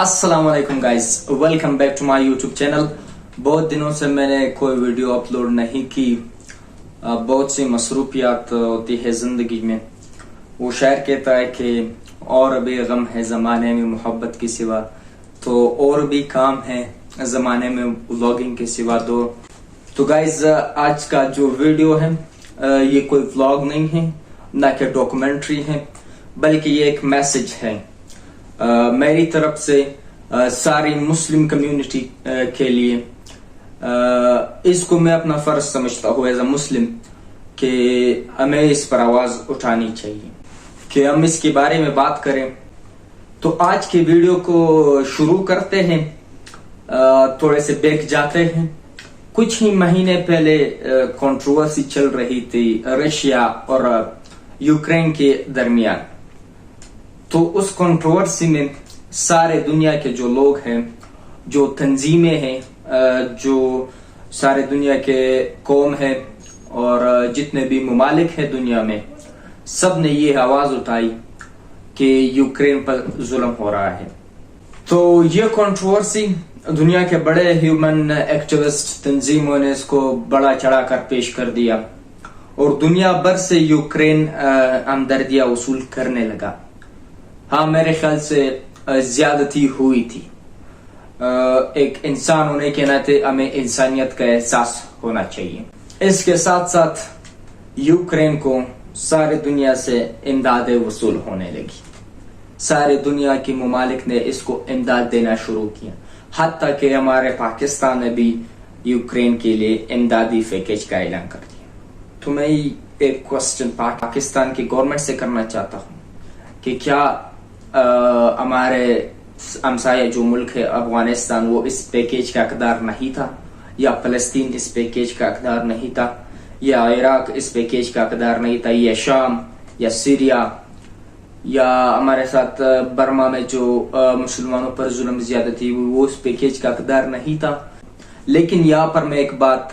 अस्सलाम वालेकुम guys, welcome back to my YouTube channel. बहुत दिनों से मैंने कोई वीडियो अपलोड नहीं की। बहुत सी मसरूफियात होती है ज़िंदगी में। वो शायर कहता है कि और भी गम है ज़माने में मोहब्बत के सिवा, तो और भी काम है ज़माने में व्लॉगिंग के सिवा। तो गाइस, आज का जो वीडियो है ये कोई व्लॉग नहीं है, ना कि डॉक्यूमेंट्री है, बल्कि ये एक मैसेज है मेरी तरफ से सारी मुस्लिम कम्युनिटी के लिए। इसको मैं अपना फर्ज समझता हूँ एज अ मुस्लिम कि हमें इस पर आवाज उठानी चाहिए कि हम इसके बारे में बात करें। तो आज के वीडियो को शुरू करते हैं। थोड़े से बैक जाते हैं। कुछ ही महीने पहले कंट्रोवर्सी चल रही थी रशिया और यूक्रेन के दरमियान। तो उस कंट्रोवर्सी में सारे दुनिया के जो लोग हैं, जो तंजीमें हैं, जो सारे दुनिया के कौम है और जितने भी ममालिक हैं दुनिया में, सब ने ये आवाज उठाई कि यूक्रेन पर जुल्म हो रहा है। तो ये कंट्रोवर्सी दुनिया के बड़े ह्यूमन एक्टिविस्ट तंजीमों ने इसको बड़ा चढ़ाकर पेश कर दिया और दुनिया भर से यूक्रेन हमदर्दियां वसूल करने लगा। हाँ, मेरे ख्याल से ज्यादती हुई थी। एक इंसान होने के नाते हमें इंसानियत का एहसास होना चाहिए। इसके साथ साथ यूक्रेन को सारी दुनिया से इमदादें वसूल होने लगी। सारी दुनिया की ममालिक ने इसको इमदाद देना शुरू किया। हत्ता कि हमारे पाकिस्तान ने भी यूक्रेन के लिए इमदादी पैकेज का ऐलान कर दिया। तो मैं एक क्वेश्चन पाकिस्तान की गवर्नमेंट से करना चाहता हूँ कि क्या हमारे हमसाया जो मुल्क है अफगानिस्तान, वो इस पैकेज का हकदार नहीं था, या फलस्तीन इस पैकेज का हकदार नहीं था, या इराक इस पैकेज का हकदार नहीं था, या शाम या सीरिया, या हमारे साथ बर्मा में जो मुसलमानों पर जुल्म ज्यादती हुई वो इस पैकेज का हकदार नहीं था। लेकिन यहाँ पर मैं एक बात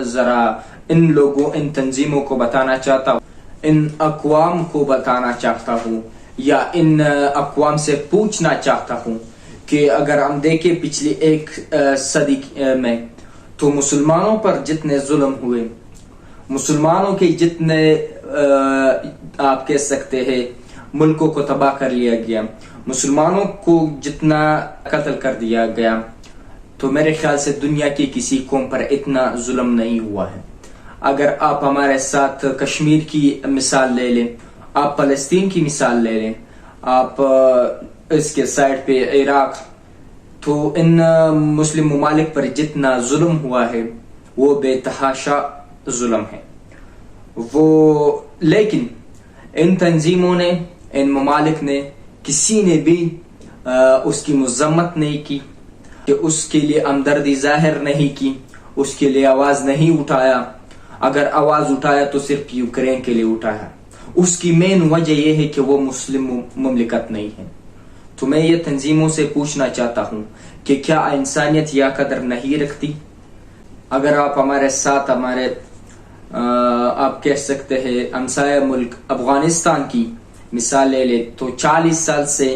जरा इन लोगों, इन तंजीमों को बताना चाहता हूँ, इन अक़वाम को बताना चाहता हूँ, या इन अक़वाम से पूछना चाहता हूँ कि अगर हम देखें पिछली एक सदी में, तो मुसलमानों पर जितने जुल्म हुए, मुसलमानों के जितने आप कह सकते हैं मुल्कों को तबाह कर लिया गया, मुसलमानों को जितना कत्ल कर दिया गया, तो मेरे ख्याल से दुनिया की किसी कौम पर इतना जुल्म नहीं हुआ है। अगर आप हमारे साथ कश्मीर की मिसाल ले लें, आप फलस्तीन की मिसाल ले लें, आप इसके साइड पे इराक, तो इन मुस्लिम ममालिक पर जितना जुल्म हुआ है वो बेतहाशा जुल्म है वो। लेकिन इन तंजीमों ने, इन ममालिक ने, किसी ने भी उसकी मजम्मत नहीं की, कि उसके लिए हमदर्दी जाहिर नहीं की, उसके लिए आवाज नहीं उठाया। अगर आवाज उठाया तो सिर्फ यूक्रेन के लिए उठाया। उसकी मेन वजह यह है कि वो मुस्लिम मुमलिकत नहीं है। तो मैं ये तंजीमों से पूछना चाहता हूँ कि क्या इंसानियत या कदर नहीं रखती? अगर आप हमारे साथ, हमारे आप कह सकते हैं हमसाया मुल्क अफगानिस्तान की मिसाल ले ले, तो 40 साल से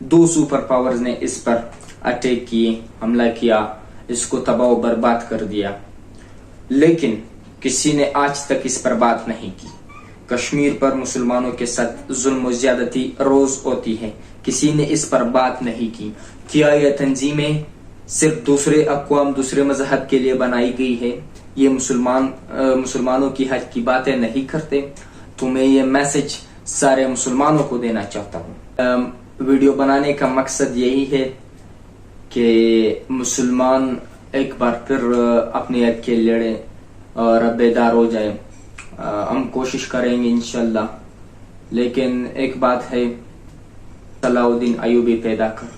2 सुपर पावर्स ने इस पर अटैक किए, हमला किया, इसको तबाह व बर्बाद कर दिया, लेकिन किसी ने आज तक इस पर बात नहीं की। कश्मीर पर मुसलमानों के साथ जुल्म ज्यादती रोज होती है, किसी ने इस पर बात नहीं की। क्या यह तंजीमें सिर्फ दूसरे अक़वाम, दूसरे मजहब के लिए बनाई गई है? ये मुसलमानों की हक की बातें नहीं करते? तो मैं ये मैसेज सारे मुसलमानों को देना चाहता हूँ। वीडियो बनाने का मकसद यही है कि मुसलमान एक बार फिर अपने हक के लड़े और बेदार हो जाए। हम कोशिश करेंगे इंशाल्लाह। लेकिन एक बात है, सलाउद्दीन अयूबी पैदा कर,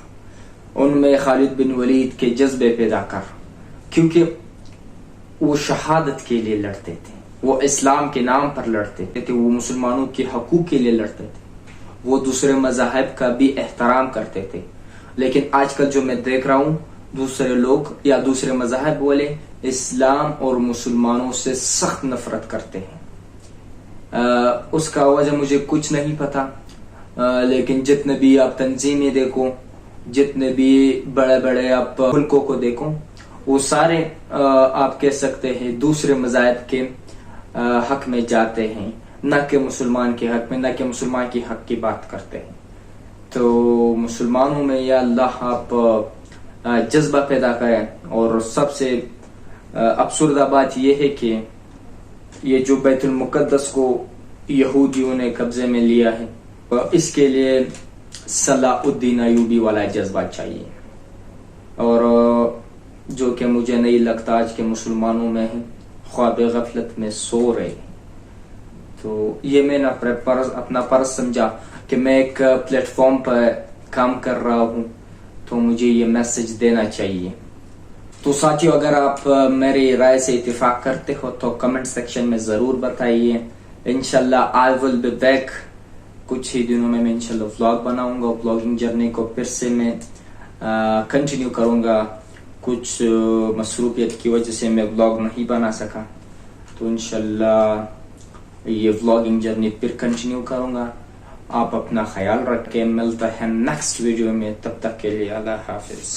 उनमें खालिद बिन वलीद के जज्बे पैदा कर, क्योंकि वो शहादत के लिए लड़ते थे, वो इस्लाम के नाम पर लड़ते थे, वो मुसलमानों के हकूक के लिए लड़ते थे, वो दूसरे मज़ाहिब का भी एहतराम करते थे। लेकिन आजकल जो मैं देख रहा हूँ, दूसरे लोग या दूसरे मज़ाहिब वाले इस्लाम और मुसलमानों से सख्त नफरत करते हैं। उसका वजह मुझे कुछ नहीं पता, लेकिन जितने भी आप तंजीमें देखो جتنے بھی بڑے بڑے آپ ملکوں کو دیکھو وہ سارے آپ کہہ سکتے ہیں دوسرے مذاہب کے حق میں جاتے ہیں، نہ کہ مسلمان کے حق میں، نہ کہ مسلمان کے حق کی بات کرتے ہیں. تو مسلمانوں میں یا اللہ آپ جذبہ پیدا کریں. اور سب سے افسردہ بات یہ ہے کہ یہ جو بیت المقدس کو یہودیوں نے قبضے میں لیا ہے، اس کے لیے صلاح الدین ایوبی والا جذبہ چاہیے، اور جو کہ مجھے نہیں لگتا آج کے مسلمانوں میں ہے، خواب غفلت میں سو رہے ہیں. تو یہ میں نے اپنا فرض سمجھا کہ میں ایک پلیٹ فارم پر کام کر رہا ہوں تو مجھے یہ میسج دینا چاہیے. تو ساتھیو، اگر آپ میری رائے سے اتفاق کرتے ہو تو کمنٹ سیکشن میں ضرور بتائیے. انشاءاللہ I will be back. کچھ ہی دنوں میں انشاءاللہ ولاگ بناؤں گا. ولاگنگ جرنی کو پھر سے میں کنٹینیو کروں گا. کچھ مصروفیت کی وجہ سے میں ولاگ نہیں بنا سکا، تو انشاءاللہ یہ ولاگنگ جرنی پھر کنٹینیو کروں گا. آپ اپنا خیال رکھیں، ملتا ہے نیکسٹ ویڈیو میں. تب تک کے لیے اللہ حافظ.